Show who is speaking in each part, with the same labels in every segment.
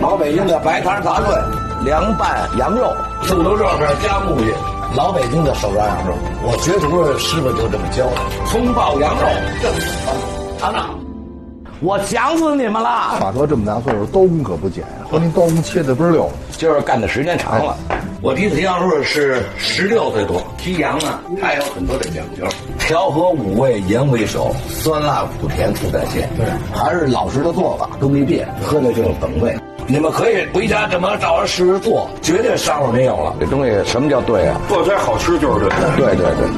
Speaker 1: 老北京的白汤大炖，凉拌羊肉，猪头肉片加木鱼。老北京的手抓羊肉，我学徒的师傅就这么教的。葱爆羊肉，正常的。我想死你们了！
Speaker 2: 法哥这么大岁数，刀工可不简呀，和您刀工切的倍儿溜。
Speaker 1: 就是干的时间长了。我第一次羊肉是16岁多，剔羊呢还有很多的讲究，调和五味，盐为首，酸辣苦甜不在线。对，还是老式的做法，都没变，喝的就是本味。你们可以回家这么照着试试做，绝对伤口没有了。这东西什么叫对啊？
Speaker 3: 做出来好吃就是对。
Speaker 1: 对对对。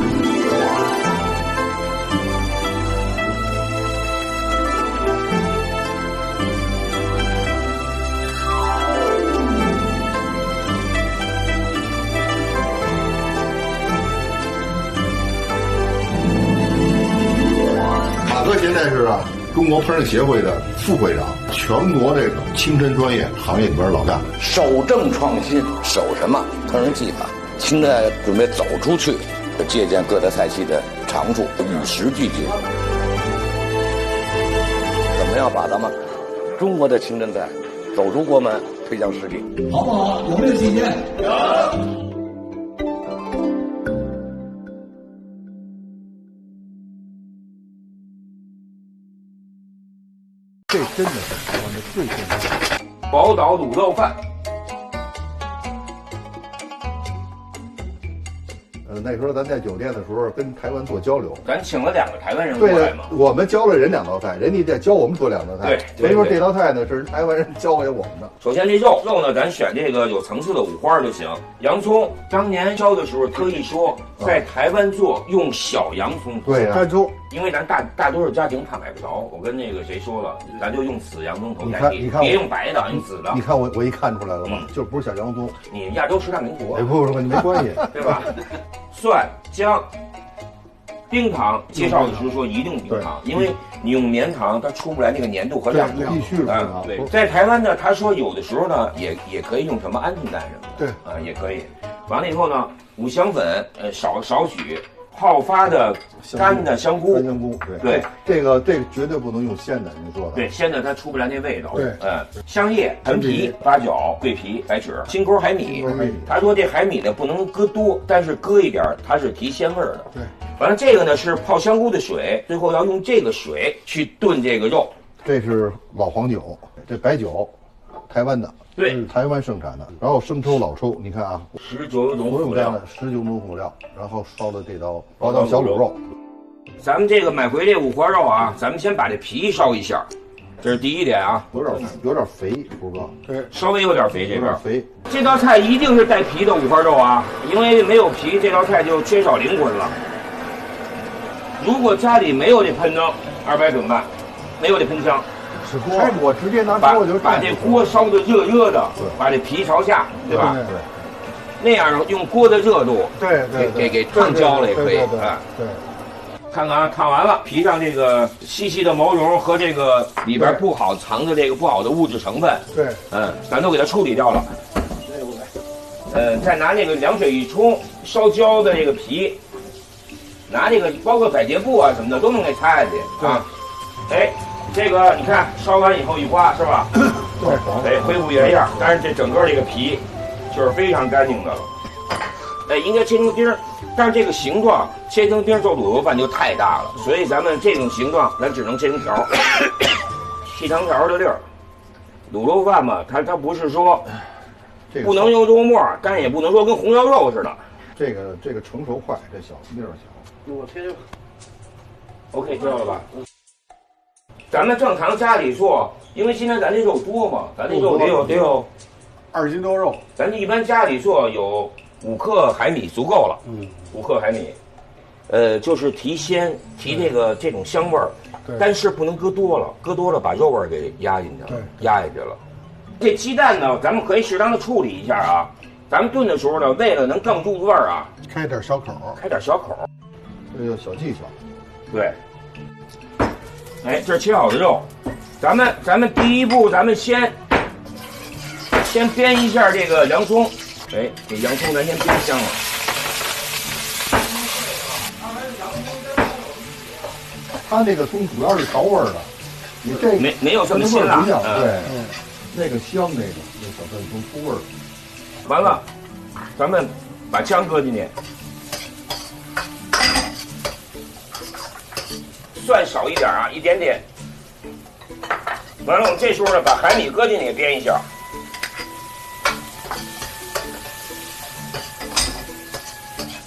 Speaker 2: 马哥现在是中国烹饪协会的副会长，全国这个清真专业行业里边老大。
Speaker 1: 守正创新，守什么？烹饪技法。清真准备走出去，借鉴各大菜系的长处，与时俱进。怎么样把咱们中国的清真菜走出国门，推向世界？好不好？有没有意见？有。
Speaker 2: 这真的是台湾的最正宗
Speaker 3: 宝岛卤肉饭。
Speaker 2: 那时候咱在酒店的时候跟台湾做交流，
Speaker 3: 咱请了2个台湾人过来嘛。
Speaker 2: 我们教了人2道菜，人家再教我们做2道菜。
Speaker 3: 对，
Speaker 2: 没说这道菜呢是台湾人教给我们的。
Speaker 3: 首先这肉呢，咱选这个有层次的五花就行。洋葱当年教的时候特意说，在台湾做用小洋葱。
Speaker 2: 对呀，干葱。
Speaker 3: 因为咱大多数家庭怕买不着，我跟那个谁说了，咱就用紫洋葱头代替，
Speaker 2: 你看
Speaker 3: 别用白的，用紫的。
Speaker 2: 你看我一看出来了吗？就不是小洋葱。
Speaker 3: 你亚洲十大民族。
Speaker 2: 哎，不，没关系，
Speaker 3: 对吧？蒜、姜、冰糖，介绍的时候说一定冰糖，因为你用绵糖它出不来那个粘度和亮度。
Speaker 2: 必须是糖。
Speaker 3: 对，在台湾呢，他说有的时候呢也可以用什么安定蛋什么的。
Speaker 2: 对
Speaker 3: 啊，也可以。完了以后呢，五香粉少许。泡发的干的香菇，
Speaker 2: 对，这个绝对不能用鲜的，您说的。
Speaker 3: 对，鲜的它出不来那味道。
Speaker 2: 对，
Speaker 3: 香叶、陈皮、八角、桂皮、白芷、青沟海米。他说这海米呢不能搁多，但是搁一点它是提鲜味的。
Speaker 2: 对，
Speaker 3: 完了这个呢是泡香菇的水，最后要用这个水去炖这个肉。
Speaker 2: 这是老黄酒，这白酒，台湾的。
Speaker 3: 对，
Speaker 2: 台湾生产的，然后生抽、老抽，你看啊
Speaker 3: ，19种辅料
Speaker 2: ，19种辅料，然后烧的这刀宝岛小卤肉。
Speaker 3: 咱们这个买回这五花肉啊，咱们先把这皮烧一下，这是第一点啊。
Speaker 2: 有点肥，胡哥。
Speaker 3: 对，稍微有点肥，这边
Speaker 2: 肥。
Speaker 3: 这道菜一定是带皮的五花肉啊，因为没有皮，这道菜就缺少灵魂了。如果家里没有这喷灯，200怎么办？没有这喷枪。
Speaker 2: 哎，我直接拿锅就
Speaker 3: 把这锅烧的热的，把这皮朝下，对吧？
Speaker 2: 对，
Speaker 3: 那样用锅的热度，
Speaker 2: 对，
Speaker 3: 给烫焦了也可以。
Speaker 2: 对，
Speaker 3: 看看啊，烫完了，皮上这个细细的毛绒和这个里边不好藏的这个不好的物质成分，
Speaker 2: 对，
Speaker 3: 咱都给它处理掉了。再拿这个凉水一冲，烧焦的这个皮，拿这个包括百洁布啊什么的都能给擦下去啊。哎。这个你看烧完以后一刮是吧？对，恢复原样。但是这整个这个皮就是非常干净的了。哎，应该切成丁儿，但是这个形状切成丁儿做卤肉饭就太大了，所以咱们这种形状咱只能切成条，细长条的粒儿。卤肉饭嘛，它不是说不能用肉末，但也不能说跟红烧肉似的。
Speaker 2: 这个成熟快，这小粒儿小。
Speaker 3: 我切。OK， 知道了吧？咱们正常家里做，因为现在咱这肉多嘛，咱这肉得有
Speaker 2: 2斤多肉。
Speaker 3: 咱一般家里做有5克海米足够了，5克海米，就是提鲜，提这种香味儿，但是不能搁多了，搁多了把肉味儿给压进去了，压下去了。这鸡蛋呢，咱们可以适当的处理一下啊。咱们炖的时候呢，为了能更入味儿啊，
Speaker 2: 开点小口，这有小技巧。
Speaker 3: 对。哎，这是切好的肉，咱们第一步，咱们先煸一下这个洋葱。哎，这洋葱咱先煸香了。
Speaker 2: 它这个葱主要是调味儿的，你这
Speaker 3: 没有这么辛辣。
Speaker 2: 对，那个香，那小嫩葱出味儿。
Speaker 3: 完了，咱们把姜搁进去，蒜少一点啊，一点点。完了，我们这时候呢，把海米搁进去煸一下。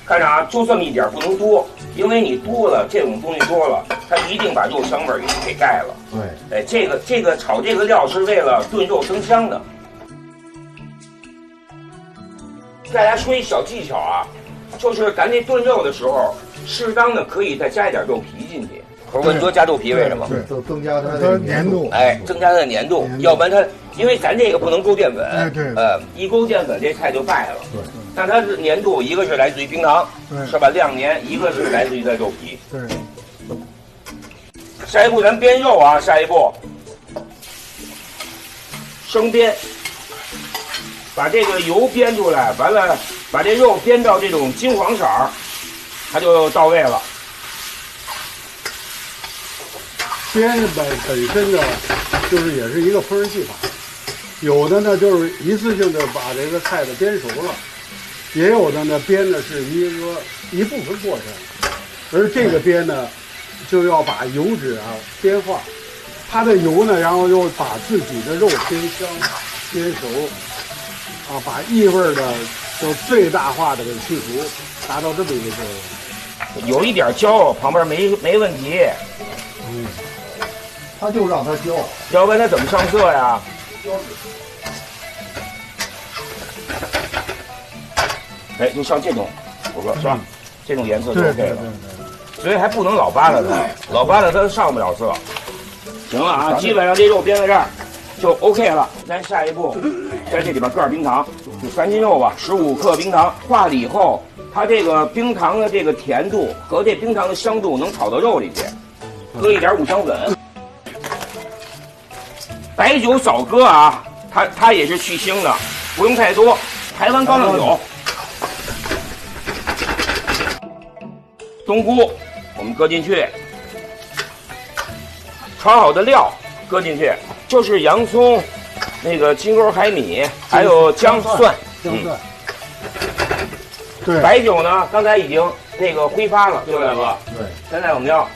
Speaker 3: 看着啊，就这么一点，不能多，因为你多了，这种东西多了，它一定把肉香味儿给盖了。
Speaker 2: 对，
Speaker 3: 哎，这个炒这个料是为了炖肉增香的。再来说一小技巧啊，就是咱这炖肉的时候，适当的可以再加一点肉皮进去。我说你多加豆皮为什么？
Speaker 2: 就增加它的
Speaker 4: 粘度。
Speaker 3: 哎，增加它的粘度，要不然它，因为咱这个不能勾淀粉，
Speaker 4: 哎对，
Speaker 3: 一勾淀粉这菜就败了。
Speaker 2: 对，
Speaker 3: 但它是粘度，一个是来自于冰糖，
Speaker 4: 对
Speaker 3: 是吧？亮粘，一个是来自于它肉皮。
Speaker 4: 对。
Speaker 3: 下一步咱煸肉啊，下一步生煸，把这个油煸出来，完了把这肉煸到这种金黄色儿，它就到位了。
Speaker 4: 煸本身呢，就是也是一个烹饪技法，有的呢就是一次性的把这个菜的煸熟了，也有的呢煸的是一部分过程，而这个煸呢，就要把油脂啊煸化，它的油呢，然后又把自己的肉煸香、煸熟，啊，把异味的就最大化的给去除，达到这么一个作用。
Speaker 3: 有一点焦，旁边没问题。
Speaker 2: 它就让它焦，
Speaker 3: 要不然它怎么上色呀？哎，就像这种，我说是吧？这种颜色就 OK 了。所以还不能老扒拉它，老扒拉它上不了色。行了啊，基本上这肉煸在这儿就 OK 了。咱下一步，在这里边搁点冰糖，就三斤肉吧，15克冰糖，化了以后，它这个冰糖的这个甜度和这冰糖的香度能炒到肉里去。搁一点五香粉。白酒少搁啊，它也是去腥的，不用太多。台湾高粱酒，冬菇我们搁进去，炒好的料搁进去，就是洋葱、那个金钩海米，还有姜蒜。
Speaker 4: 对，
Speaker 3: 白酒呢，刚才已经那个挥发了，对不对哥？
Speaker 2: 对。
Speaker 3: 现在我们要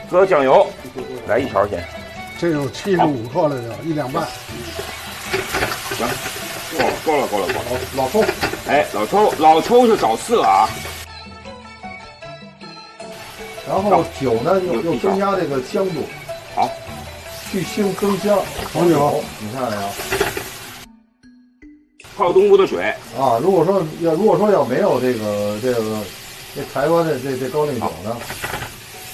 Speaker 3: 搁酱油，来一勺先。
Speaker 4: 这有75克了就1两半。
Speaker 3: 行，够了。
Speaker 2: 老抽，
Speaker 3: 哎，老抽是找色啊。
Speaker 2: 然后酒呢又增加这个香度，
Speaker 3: 好，
Speaker 2: 去腥增香。
Speaker 4: 黄酒，
Speaker 2: 你看呀，
Speaker 3: 泡冬菇的水
Speaker 2: 啊，如果说要没有这台湾的这高粱酒呢，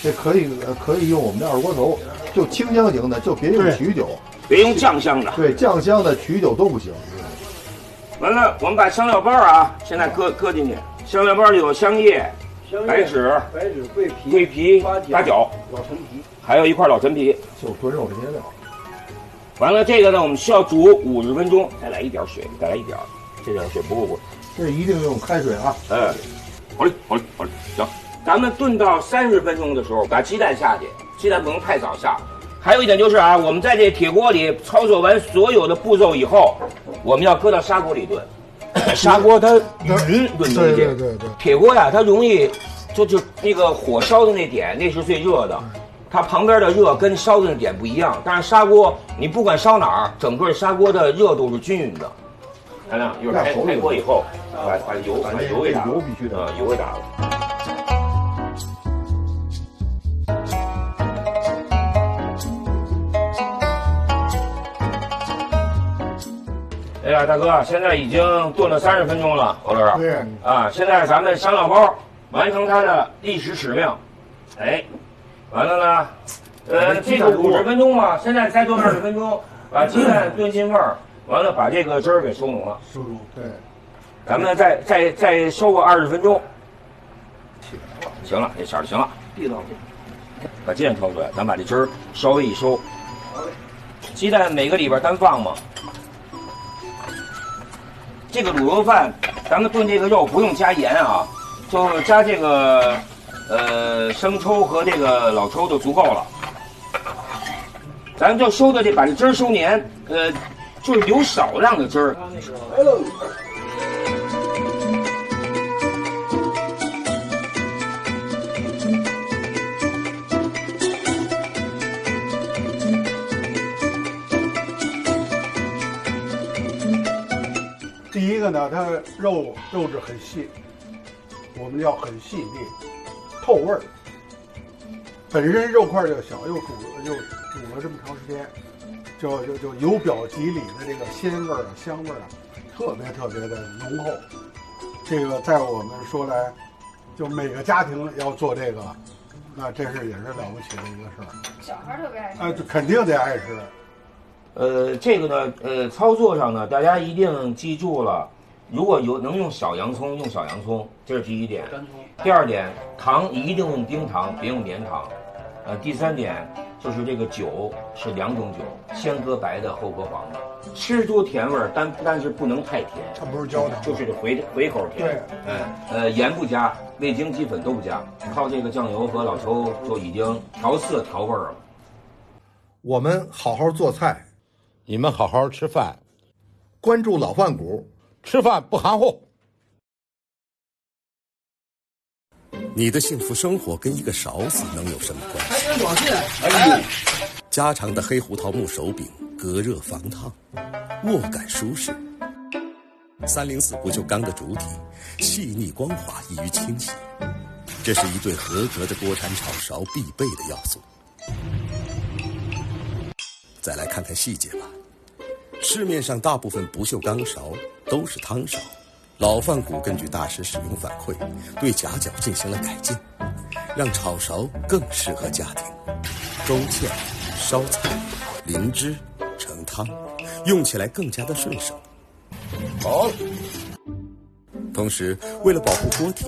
Speaker 2: 这可以用我们的二锅头，就清香型的，就别用曲酒，
Speaker 3: 别用酱香的。
Speaker 2: 对，酱香的曲酒都不行。
Speaker 3: 完了，我们把香料包啊，现在搁进去。香料包里有香叶、白芷、桂皮、八角、
Speaker 5: 老陈皮，
Speaker 3: 还有一块老陈皮。
Speaker 2: 就炖肉这些料。
Speaker 3: 完了，这个呢，我们需要煮50分钟，再来一点水，再来一点，这点水不够滚。
Speaker 2: 这一定用开水啊！
Speaker 3: 好嘞，行。咱们炖到30分钟的时候，把鸡蛋下去，鸡蛋不能太早下。还有一点就是啊，我们在这铁锅里操作完所有的步骤以后，我们要搁到砂锅里炖。砂锅它匀炖东西，
Speaker 4: 对。
Speaker 3: 铁锅呀，它容易就那个火烧的那点，那是最热的。它旁边的热跟烧的那点不一样，但是砂锅你不管烧哪儿，整个砂锅的热度是均匀的。看看，一会儿开锅以后，把油给打了，
Speaker 2: 油必须的，
Speaker 3: 油给打了。哎呀，大哥，现在已经炖了30分钟了，侯老师。
Speaker 4: 对。
Speaker 3: 啊，现在咱们香料包完成它的历史使命。哎，完了呢，这个50分钟嘛，现在再炖20分钟，把鸡蛋炖进味儿，完了把这个汁儿给收浓了。
Speaker 4: 收浓，对。
Speaker 3: 咱们再收个20分钟。行了，这色儿行了。把鸡蛋挑出来，咱把这汁儿稍微一收。鸡蛋每个里边单放嘛。这个卤肉饭，咱们炖这个肉不用加盐啊，就加这个生抽和这个老抽就足够了。咱就收的把这汁儿收黏，就是留少量的汁儿。
Speaker 4: 第一个呢，它肉质很细，我们要很细腻，透味儿。本身肉块就小，又煮了这么长时间，就由表及里的这个鲜味儿啊、香味儿啊，特别的浓厚。这个在我们说来，就每个家庭要做这个，那这是也是了不起的一个事儿。
Speaker 5: 小孩特别爱吃。
Speaker 4: 就肯定得爱吃。
Speaker 3: 这个呢，操作上呢，大家一定记住了，如果能用小洋葱，用小洋葱，这是第一点。第二点，糖一定用冰糖，别用绵糖。第三点就是这个酒是2种酒，先搁白的，后搁黄的，吃出甜味儿，但是不能太甜。
Speaker 4: 它不是焦糖，
Speaker 3: 就是回口甜。对，盐不加，味精、鸡粉都不加，靠这个酱油和老抽就已经调色调味儿了。
Speaker 2: 我们好好做菜，
Speaker 6: 你们好好吃饭，
Speaker 2: 关注老饭骨，
Speaker 6: 吃饭不含糊。
Speaker 7: 你的幸福生活跟一个勺子能有什么关系？家常的黑胡桃木手柄，隔热防烫，握感舒适。304不锈钢的主体，细腻光滑，易于清洗。这是一对合格的锅铲炒勺必备的要素。再来看看细节吧，市面上大部分不锈钢勺都是汤勺。老饭骨根据大师使用反馈，对夹角进行了改进，让炒勺更适合家庭。勾芡、烧菜、淋汁、盛汤，用起来更加的顺手。好。同时，为了保护锅体，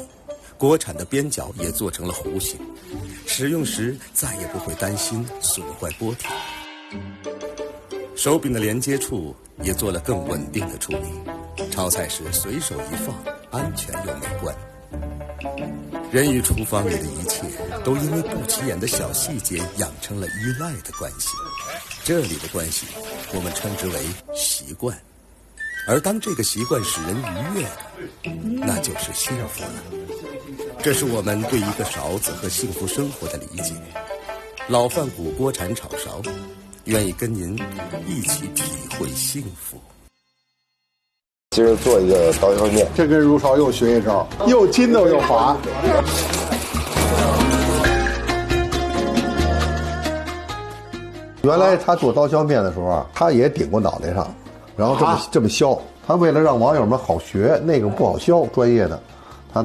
Speaker 7: 锅铲的边角也做成了弧形，使用时再也不会担心损坏锅体。手柄的连接处也做了更稳定的处理。炒菜时随手一放，安全又美观。人与厨房里的一切都因为不起眼的小细节养成了依赖的关系，这里的关系我们称之为习惯。而当这个习惯使人愉悦的，那就是幸福了。这是我们对一个勺子和幸福生活的理解。老饭骨锅铲炒勺，愿意跟您一起体会幸福。
Speaker 8: 今儿做一个刀削面，
Speaker 4: 这跟如潮又学一招，又筋道又滑。
Speaker 2: 原来他做刀削面的时候啊，他也顶过脑袋上，然后这么削。他为了让网友们好学，那个不好削，专业的，他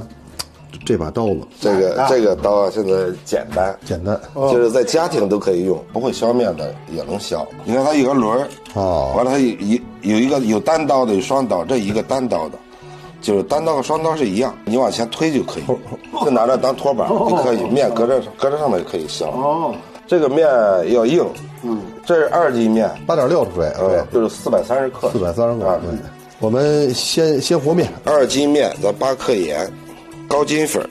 Speaker 2: 这把刀子，
Speaker 8: 这个刀啊，现在简单，就是在家庭都可以用，不会削面的也能削。你看它有个轮儿，完了它有一个有单刀的，有双刀，这一个单刀的，就是单刀和双刀是一样，你往前推就可以，就拿着当托板就可以，面搁这上面就可以削。这个面要硬，这是2斤面
Speaker 2: ，8.6水，对，
Speaker 8: 就是430克
Speaker 2: ，430克啊，对。我们先和面
Speaker 8: ，2斤面，咱8克盐。高筋粉，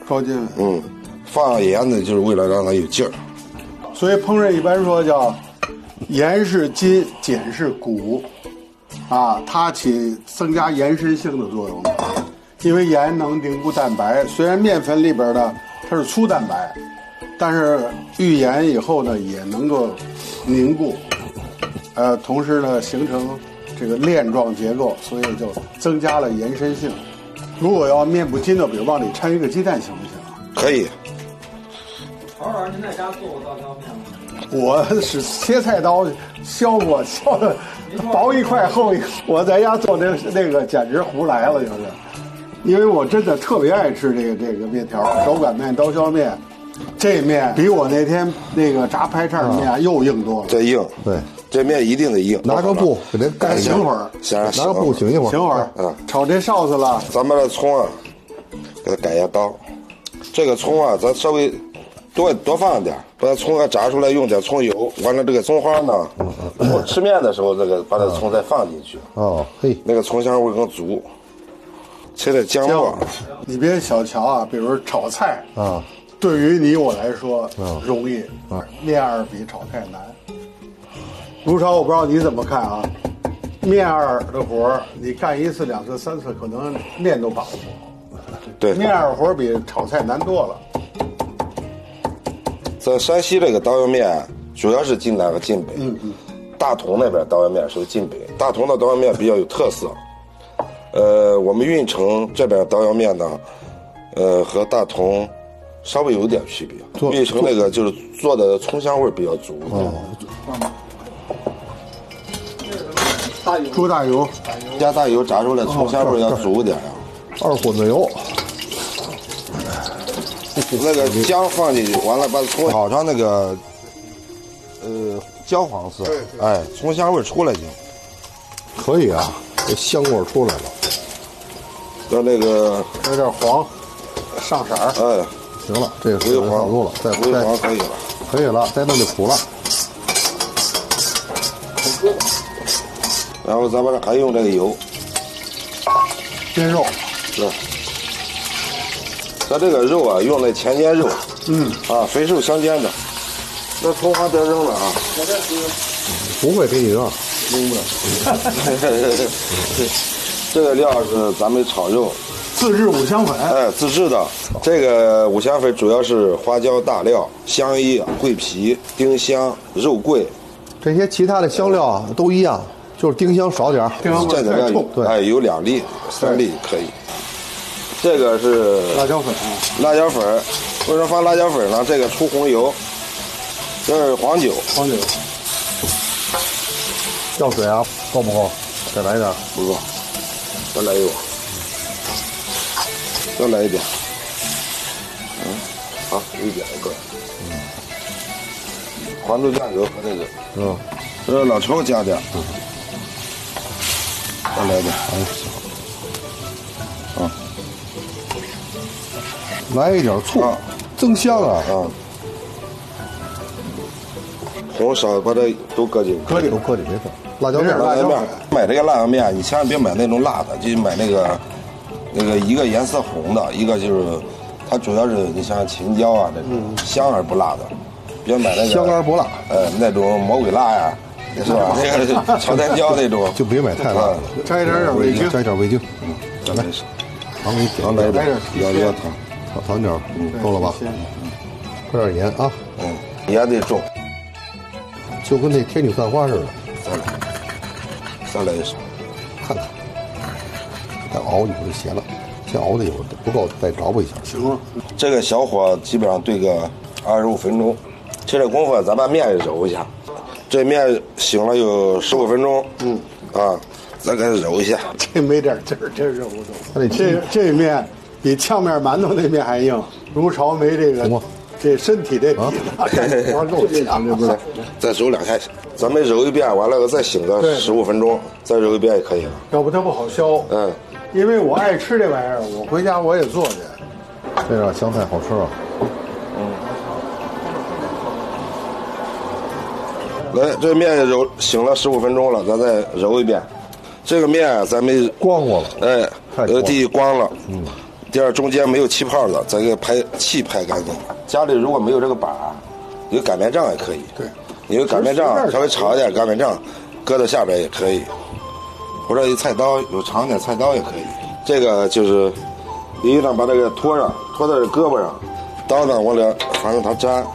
Speaker 8: 放盐呢，就是为了让它有劲儿。
Speaker 4: 所以烹饪一般说叫盐是筋，碱是骨，啊，它起增加延伸性的作用。因为盐能凝固蛋白，虽然面粉里边的它是粗蛋白，但是遇盐以后呢，也能够凝固，同时呢形成这个链状结构，所以就增加了延伸性。如果要面不筋道，比如往里掺一个鸡蛋，行不行？
Speaker 8: 可以。
Speaker 9: 曹老师，您在家做过刀削面吗？
Speaker 4: 我是切菜刀削过，削的薄一块厚一块。我在家做那个简直胡来了，就是，因为我真的特别爱吃这个面条，手擀面、刀削面，这面比我那天那个炸排叉的面又硬多了。
Speaker 8: 这硬，
Speaker 2: 对。
Speaker 8: 这面一定得硬，
Speaker 2: 拿个布给它盖
Speaker 4: 醒会儿，
Speaker 2: 拿个布醒一会儿，
Speaker 4: 醒会儿，炒这臊子了。
Speaker 8: 咱把这葱啊，给它改下刀。这个葱啊，咱稍微多放点，把葱啊炸出来，用点葱油。完了，这个葱花呢，我吃面的时候，把这葱再放进去。那个葱香味更足。切点姜末，
Speaker 4: 你别小瞧啊，比如炒菜啊，对于你我来说容易，面比炒菜难。如潮，我不知道你怎么看啊？面二的活儿，你干1次、2次、3次，可能面都把握不好。
Speaker 8: 对，
Speaker 4: 面二活儿比炒菜难多了。
Speaker 8: 在山西这个刀削面，主要是晋南和晋北。大同那边刀削面属于晋北，大同的刀削面比较有特色。我们运城这边刀削面呢，和大同稍微有点区别。运城那个就是做的葱香味比较足。
Speaker 4: 猪大油，
Speaker 8: 加大油炸出来，葱香味要足点呀。
Speaker 2: 2混子油，
Speaker 8: 那个姜放进去，完了把葱炒成那个焦黄色，哎，葱香味出来就
Speaker 2: 可以啊，这香味出来了。
Speaker 8: 要那个
Speaker 4: 有点黄，上色儿。
Speaker 8: 哎，
Speaker 2: 行了，这个时间差不多了，再
Speaker 8: 微黄可以了，
Speaker 2: 可以了，再弄就苦了。
Speaker 8: 然后咱们还用这个油
Speaker 4: 煎肉，
Speaker 8: 是。咱这个肉啊，用那前肩肉，肥瘦相间的。那葱花得扔了啊！
Speaker 2: 不会给你扔，
Speaker 8: 这个料是咱们炒肉，
Speaker 4: 自制五香粉。
Speaker 8: 哎，自制的。这个五香粉主要是花椒、大料、香叶、桂皮、丁香、肉桂，
Speaker 2: 这些其他的香料啊都一样，就是丁香少点儿。
Speaker 4: 丁香
Speaker 8: 这个要
Speaker 2: 对，
Speaker 8: 哎，有2粒、3粒可以。这个是
Speaker 4: 辣椒粉，
Speaker 8: 辣椒粉，为什么放辣椒粉呢？这个出红油。这是黄酒，
Speaker 4: 黄酒，
Speaker 2: 药水啊，够不够？再来一点，
Speaker 8: 不够，再来一碗，再来一点。好，1点一个。黄豆酱油和这个，这老抽加点，再来点，
Speaker 2: 来一点醋，增香啊！
Speaker 8: 红烧把这都搁进，
Speaker 2: 都搁进没事。辣椒面，
Speaker 8: 辣椒面，买这个辣椒面，你千万别买那种辣的，就买那个一个颜色红的，一个就是它主要是你像青椒啊这种香而不辣的，别买那个
Speaker 2: 香而不辣，
Speaker 8: 那种魔鬼辣呀，是吧？那个朝天椒那种
Speaker 2: 就别买太辣的，
Speaker 4: 加一点味精，
Speaker 2: 加一点味精，
Speaker 8: 再来
Speaker 2: 糖给你
Speaker 8: 糖来点，要糖，
Speaker 2: 糖点够了吧？搁点盐啊，
Speaker 8: 盐得重，
Speaker 2: 就跟那天女散花似的。
Speaker 8: 再来一勺，
Speaker 2: 看看，再熬一会儿就咸了。先熬的一会儿不够，再着吧一下。
Speaker 4: 行了，
Speaker 8: 这个小火基本上兑个25分钟。这功夫咱把面揉一下，这面醒了有15分钟。咱给它揉一下。
Speaker 4: 这没点劲儿，真揉不动。这面比炝面馒头那面还硬。如潮没这个，这身体这底子活够强，这不是？
Speaker 8: 再揉2下，咱们揉一遍，完了再醒个15分钟，再揉一遍也可以了。
Speaker 4: 要不它不好削。因为我爱吃这玩意儿，我回家我也做去。
Speaker 2: 这样香菜好吃啊。
Speaker 8: 来，这面揉醒了15分钟了，咱再揉一遍。这个面咱们
Speaker 2: 光过了，
Speaker 8: 第一光了，第二中间没有气泡的，咱给气拍干净。家里如果没有这个把，有擀面杖也可以。
Speaker 4: 对，
Speaker 8: 有擀面杖稍微长一点擀面杖，搁在下边也可以，或者有菜刀，有长点菜刀也可以。这个就是第一呢，把这个托上，托在这胳膊上，刀呢往里反正它粘，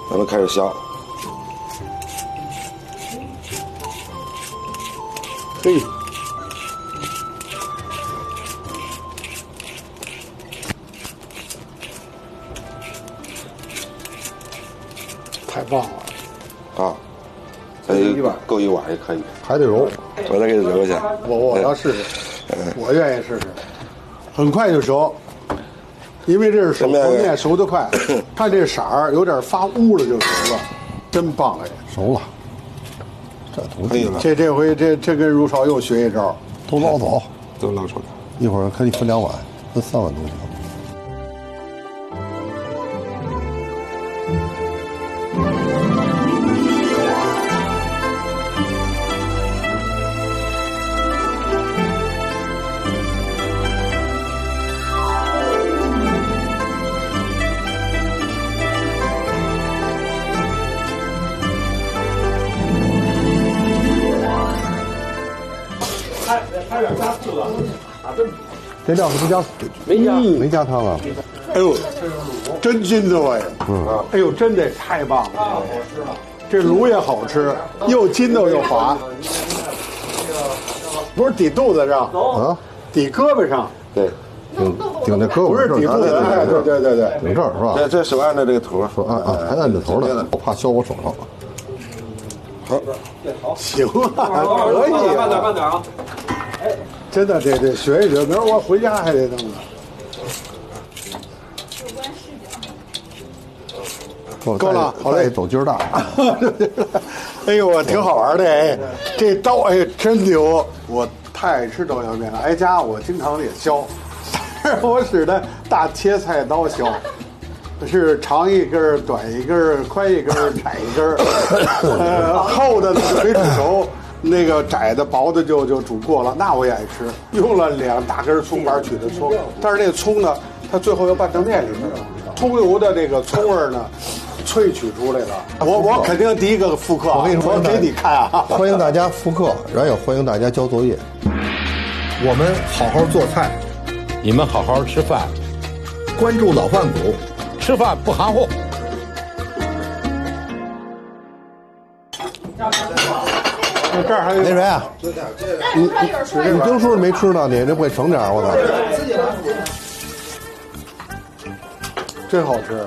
Speaker 8: 咱们开始削。
Speaker 4: 嘿。太棒了！
Speaker 8: 啊，够一碗也可以，
Speaker 2: 还得揉，
Speaker 8: 我再给你揉一下。
Speaker 4: 我要试试，我愿意试试，很快就熟，因为这是手工面，熟得快。看这色儿有点发乌了就熟了，真棒哎！
Speaker 2: 熟了，这东
Speaker 8: 西了。
Speaker 4: 这回这跟如潮又学一招，
Speaker 2: 都捞走，
Speaker 8: 都捞出来。
Speaker 2: 一会儿可以分2碗，分3碗东西。这料是不加没加汤啊？
Speaker 4: 哎呦，真筋道哎！哎呦，真的太棒了！这卤也好吃，又筋道又滑。不是抵肚子上啊，抵胳膊上。
Speaker 8: 对，
Speaker 2: 顶这胳膊
Speaker 4: 不是抵肚子，哎，对，
Speaker 2: 顶这儿是吧？
Speaker 8: 这是按照这个头说
Speaker 2: 还按着头呢，我怕削我手上。
Speaker 8: 好，
Speaker 4: 行啊，可以。
Speaker 9: 慢点啊！
Speaker 4: 哎，真的得学一学，明儿我回家还得弄呢。够了，好嘞，
Speaker 2: 走筋儿大。
Speaker 4: 哎呦，我挺好玩的哎，这刀哎真牛，我太爱吃刀削面了。挨家我经常也削，但是我使的大切菜刀削，是长一根、短一根、宽一根、窄一根。厚的呢就没煮熟，那个窄的、薄的就煮过了，那我也爱吃。用了2大根葱板取的葱，但是那葱呢，它最后又拌成面里面了，葱油的那个葱味呢。萃取出来了，我肯定第一个复刻。
Speaker 2: 我跟你说，
Speaker 4: 我给你看啊！
Speaker 2: 欢迎大家复刻，然后也欢迎大家交作业。我们好好做菜，
Speaker 6: 你们好好吃饭，
Speaker 2: 关注老饭骨，
Speaker 6: 吃饭不含糊。
Speaker 4: 这儿还有
Speaker 2: 那谁啊？你丁叔没吃呢，你这会省点我操！
Speaker 4: 真好吃，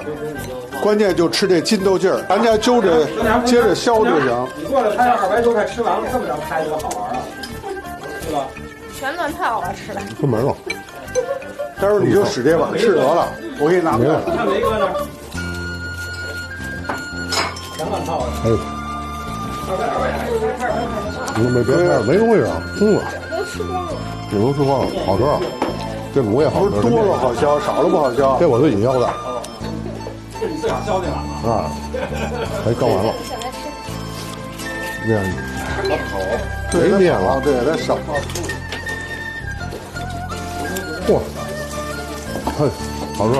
Speaker 4: 关键就吃这筋斗劲儿，咱家揪着接着削就行。
Speaker 9: 你过来拍200多块吃完了，这么着拍多好玩啊，是吧？
Speaker 5: 全段太好吃了。
Speaker 2: 出门了，
Speaker 4: 待会儿你就使这碗吃得了，我给你拿过来。
Speaker 9: 看没搁那儿，全碗泡的。
Speaker 2: 哎，你们别拍，没东西啊，空了。
Speaker 5: 都吃光了。
Speaker 2: 你都吃光了，好吃啊！这卤也好吃，
Speaker 4: 多了好削，少了不好削。
Speaker 2: 这我自己削的。
Speaker 9: 这你自个儿削的碗吗？
Speaker 2: 啊，还刚完了。面没面了，
Speaker 4: 对，它少。
Speaker 2: 嚯，嘿，好吃。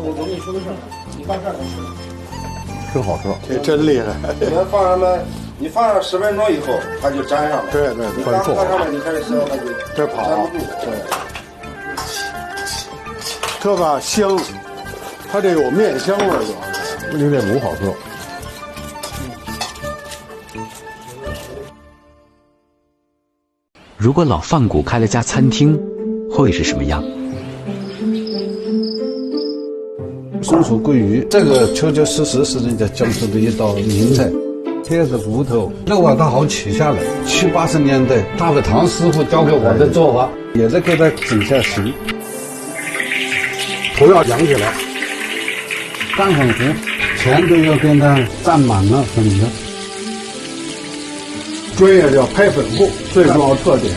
Speaker 9: 我跟你说个事儿，你办事儿
Speaker 2: 真好吃。
Speaker 4: 这真厉害。
Speaker 8: 你放上10分钟以后，它就粘上了。
Speaker 4: 对，
Speaker 8: 你刚放上面，你开始削，它就
Speaker 4: 这跑
Speaker 8: 粘不住。对。
Speaker 4: 这个香，它这有面香味儿，主要是。
Speaker 2: 因为这卤好吃。
Speaker 10: 如果老饭骨开了家餐厅，会是什么样？
Speaker 11: 松鼠桂鱼，这个确确实实是人家江苏的一道名菜。贴着骨头，肉啊它好取下来。70、80年代，大卫堂师傅教给我的做法，也是给它整下形。
Speaker 4: 头要扬起来，
Speaker 11: 干很糊，全都要跟它蘸满了粉的。
Speaker 4: 专业叫拍粉布，最重要特点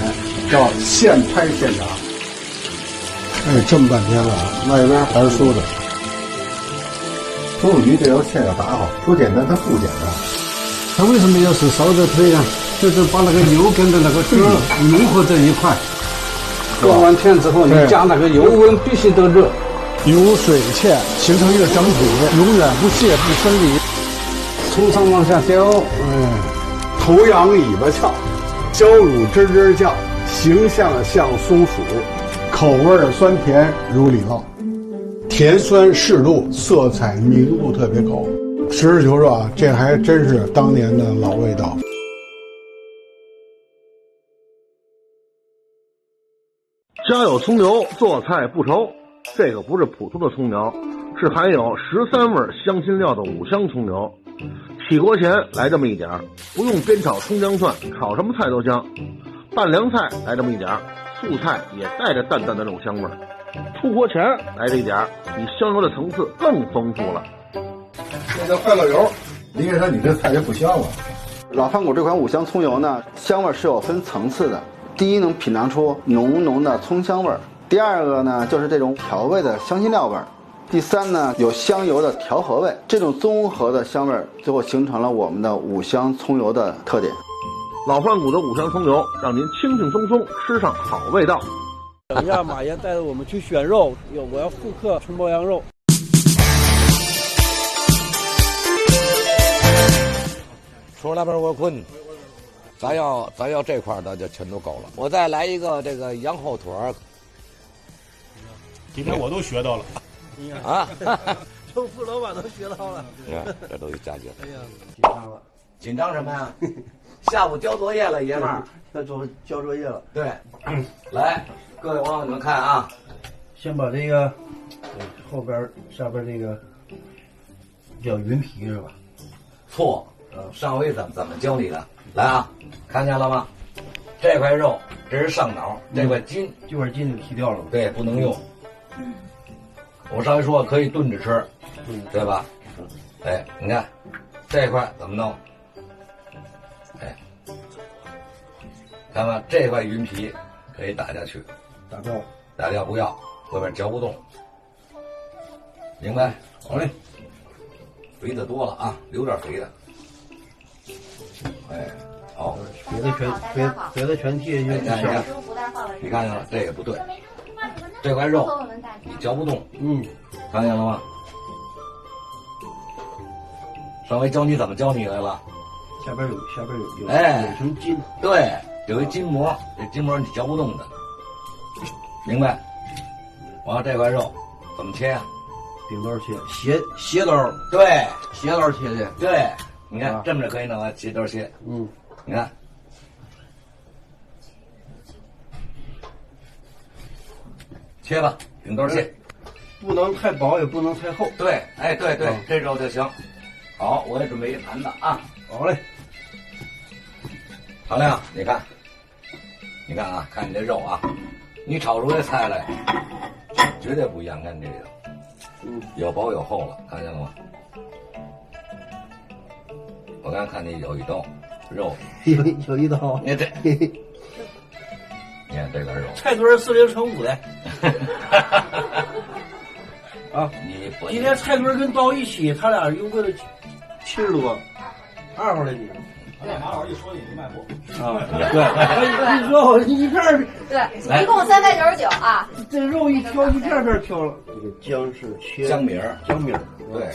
Speaker 4: 叫现拍现炸。
Speaker 11: 哎，这么半天了，外边还是酥的。
Speaker 2: 做鱼这条线要打好，说简单它不简单。
Speaker 11: 它为什么要是烧着推啊？就是把那个油跟着那个汁融合在一块。过完天之后，你加那个油温必须得热，
Speaker 4: 油水芡形成一个整体，永远不泄不分离。
Speaker 11: 从上往下雕，
Speaker 4: 头仰尾巴翘，焦乳吱吱叫，形象像松鼠，口味酸甜如里酪，甜酸适度，色彩明度特别高。实事求是啊，这还真是当年的老味道。
Speaker 12: 家有葱油，做菜不愁。这个不是普通的葱苗，是含有13味香辛料的5香葱油。起锅前来这么一点，不用煸炒葱姜蒜，炒什么菜都香。拌凉菜来这么一点，素菜也带着淡淡的肉香味。出锅前来这一点，比香油的层次更丰富了。
Speaker 2: 现在换了油，理解上你这菜就不香了。
Speaker 13: 老饭骨这款5香葱油呢，香味是有分层次的。第一，能品尝出浓浓的葱香味儿；第二个呢，就是这种调味的香辛料味儿；第三呢，有香油的调和味。这种综合的香味儿，最后形成了我们的5香葱油的特点。
Speaker 12: 老饭骨的5香葱油，让您轻轻松松吃上好味道。
Speaker 9: 等一下，马爷带着我们去选肉，我要复刻春包羊肉。
Speaker 6: 说那边我困，
Speaker 1: 咱要这块的就全都够了。我再来一个这个羊后腿儿。
Speaker 14: 今天我都学到了。
Speaker 1: 啊！
Speaker 9: 从付老板都学到了。
Speaker 1: 你看，这都有加劲。
Speaker 9: 哎呀，紧张了。
Speaker 1: 紧张什么呀？下午交作业了，爷们儿。
Speaker 9: 要交作业了。
Speaker 1: 对，来，各位网友们看啊，
Speaker 9: 先把这个后边下边这个叫云皮是吧？
Speaker 1: 错，上回怎么教你的？来啊，看见了吗？这块肉这是上脑，这块筋
Speaker 9: 这块筋就剔掉了。
Speaker 1: 对，不能用。我上回说可以炖着吃，对吧？哎，你看这块怎么弄？哎，看吧，这块云皮可以打下去，打掉不要，外边嚼不动，明白？
Speaker 9: 好嘞，
Speaker 1: 肥的多了啊，留点肥的。哎，好，
Speaker 9: 别的全剔就
Speaker 1: 行了。你看见了，这个不对，这块肉你嚼不动，看见了吗？上回教你怎么教你来了？
Speaker 9: 下边有
Speaker 1: 哎，
Speaker 9: 有层筋，
Speaker 1: 对，有一筋膜，这筋膜你嚼不动的，明白？完了这块肉怎么切呀？
Speaker 9: 顶刀切，斜刀，
Speaker 1: 对，
Speaker 9: 斜刀切的，
Speaker 1: 对，你看这么着可以弄啊，斜刀切，你看，切吧，顶刀切，
Speaker 9: 不能太薄也不能太厚，
Speaker 1: 对，哎，对，这肉就行。好，我也准备一盘子啊，
Speaker 9: 好嘞。
Speaker 1: 唐亮，你看啊，看你这肉啊，你炒出来菜来，绝对不一样。看这个，有薄有厚了，看见了吗？我刚才看见有一刀肉，
Speaker 9: 有一刀，
Speaker 1: 你看这，你看这个肉，
Speaker 9: 菜墩40×5的，啊，
Speaker 1: 你
Speaker 9: 今天菜墩跟刀一起，他俩优惠了70多，2号的你。
Speaker 14: 马老师一说你就卖货
Speaker 9: 啊，对，你说我一片
Speaker 5: 对，一共399啊。
Speaker 9: 这肉一挑一片片挑了。这个姜是切
Speaker 1: 姜米儿，
Speaker 9: 对，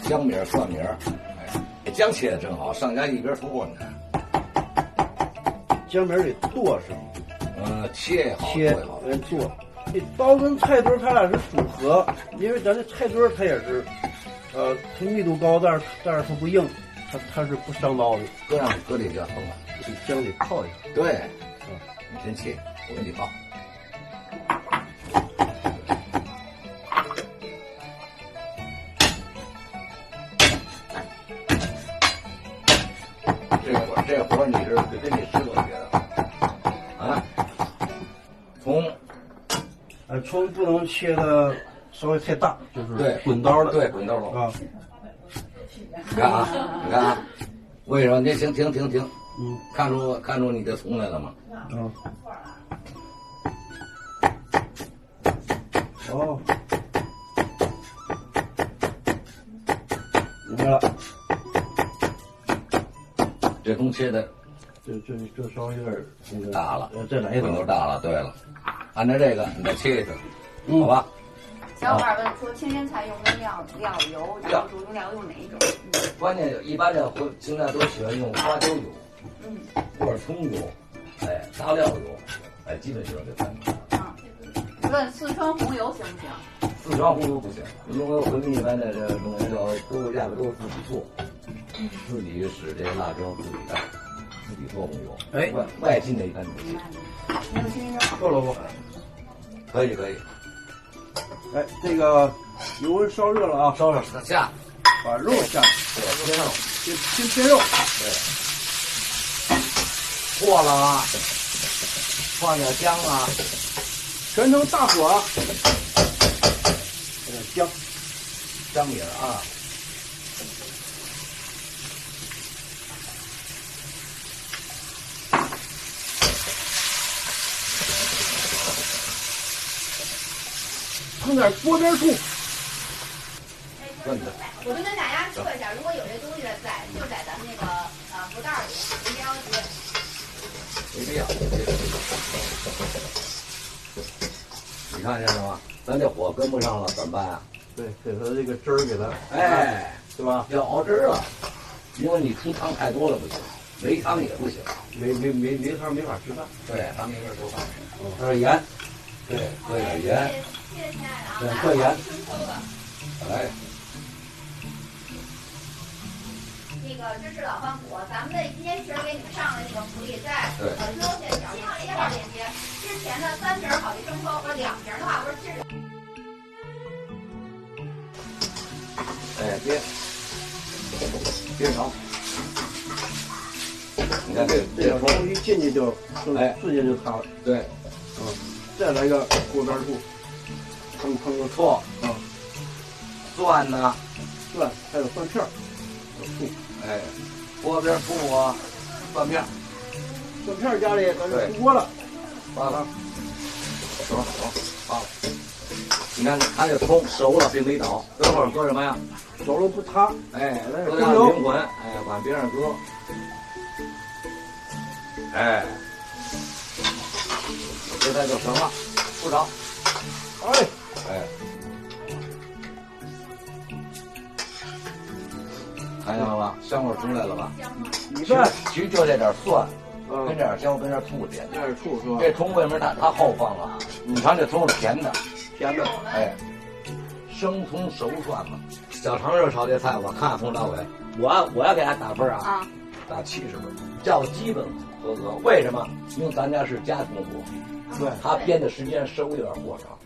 Speaker 1: 姜米儿、蒜米儿，哎，姜切的真好，上家一边出货呢。
Speaker 9: 姜米儿得剁是吗？
Speaker 1: 切也好，
Speaker 9: 切
Speaker 1: 好，
Speaker 9: 剁。这刀跟菜墩它俩是组合，因为咱这菜墩它也是，它密度高，但是它不硬。它是不伤刀的，
Speaker 1: 搁里就疯了，
Speaker 9: 姜得泡一下。
Speaker 1: 对，你先切，我给你泡。这活你是跟你师傅学的啊？
Speaker 9: 葱不能切的稍微太大，就是
Speaker 1: 对
Speaker 9: 滚刀的，
Speaker 1: 对滚刀的
Speaker 9: 啊。
Speaker 1: 你看啊，为什么？你停，看出你的葱来了吗？
Speaker 9: 哦，明白了。
Speaker 1: 这葱切的，
Speaker 9: 这稍微有点那个
Speaker 1: 大了，
Speaker 9: 再来一刀
Speaker 1: 大了。对了，按照这个你再切一次，好吧？
Speaker 5: 小伙伴问说，青腌菜用的料油，然后说用料用哪一种？
Speaker 1: 关键一般的青菜都喜欢用花椒油，或者葱油，哎，大料油，哎，基本就是这3种。
Speaker 5: 问四川红油行不行？
Speaker 1: 四川红油不行，因为回民一般的这东西都价格都是自己做，自己使这辣椒自己干，自己做红油。
Speaker 9: 哎，
Speaker 1: 外进的一般不行。
Speaker 9: 够了不？
Speaker 1: 可以。
Speaker 9: 哎，这个油温烧热了啊，
Speaker 1: 烧热下，
Speaker 9: 把肉下去，
Speaker 1: 切肉，
Speaker 9: 先切肉，
Speaker 1: 对，过了啊，放点姜啊，
Speaker 9: 全程大火，姜
Speaker 1: 米儿啊。
Speaker 9: 碰点锅边醋。
Speaker 5: 我就跟大家说一下，如果有这东西的在，就在咱们那个福袋里，您别着急。
Speaker 1: 没必要。你看见了吗？咱这火跟不上了，怎么办啊？
Speaker 9: 对，给它这个汁儿给它，
Speaker 1: 哎，
Speaker 9: 对吧？
Speaker 1: 要熬汁儿了，因为你出汤太多了不行。没汤也不行，
Speaker 9: 没汤没法吃饭。
Speaker 1: 对，咱没法做饭。这是盐，对，搁点盐，对，搁盐。哎。
Speaker 5: 那个这是老饭骨，咱们的今天群给你们上了那个福利，在之后选小号1号链接，之前的3瓶好利生抽和2瓶的话不是至少。
Speaker 1: 哎，别炒。你看这
Speaker 9: 个东西进去就瞬间就塌了。
Speaker 1: 对，
Speaker 9: 再来一个锅边醋，烹个
Speaker 1: 醋，蒜呢？
Speaker 9: 蒜，还有蒜片，有醋。
Speaker 1: 哎，锅边醋啊，蒜片。
Speaker 9: 蒜片家里咱就出锅了，
Speaker 1: 发了，走，发了。你看，它这葱熟了并没倒，等会儿搁什么呀？
Speaker 9: 熟了不塌。
Speaker 1: 哎，搁点灵魂，哎，往边上搁。哎，这菜就成了，不炒。哎，看见了吧？香味出来了吧？其实就这点蒜，跟这点姜，跟这醋点，
Speaker 9: 这点醋是吧？
Speaker 1: 这葱为什么它后放了？你尝这葱是甜的，哎，生葱熟蒜嘛。小常肉炒这菜，我看从到尾，我要给它打分啊，打70分，叫基本合格。为什么？因为咱家是家庭锅，对，它煸的时间稍微有点过长。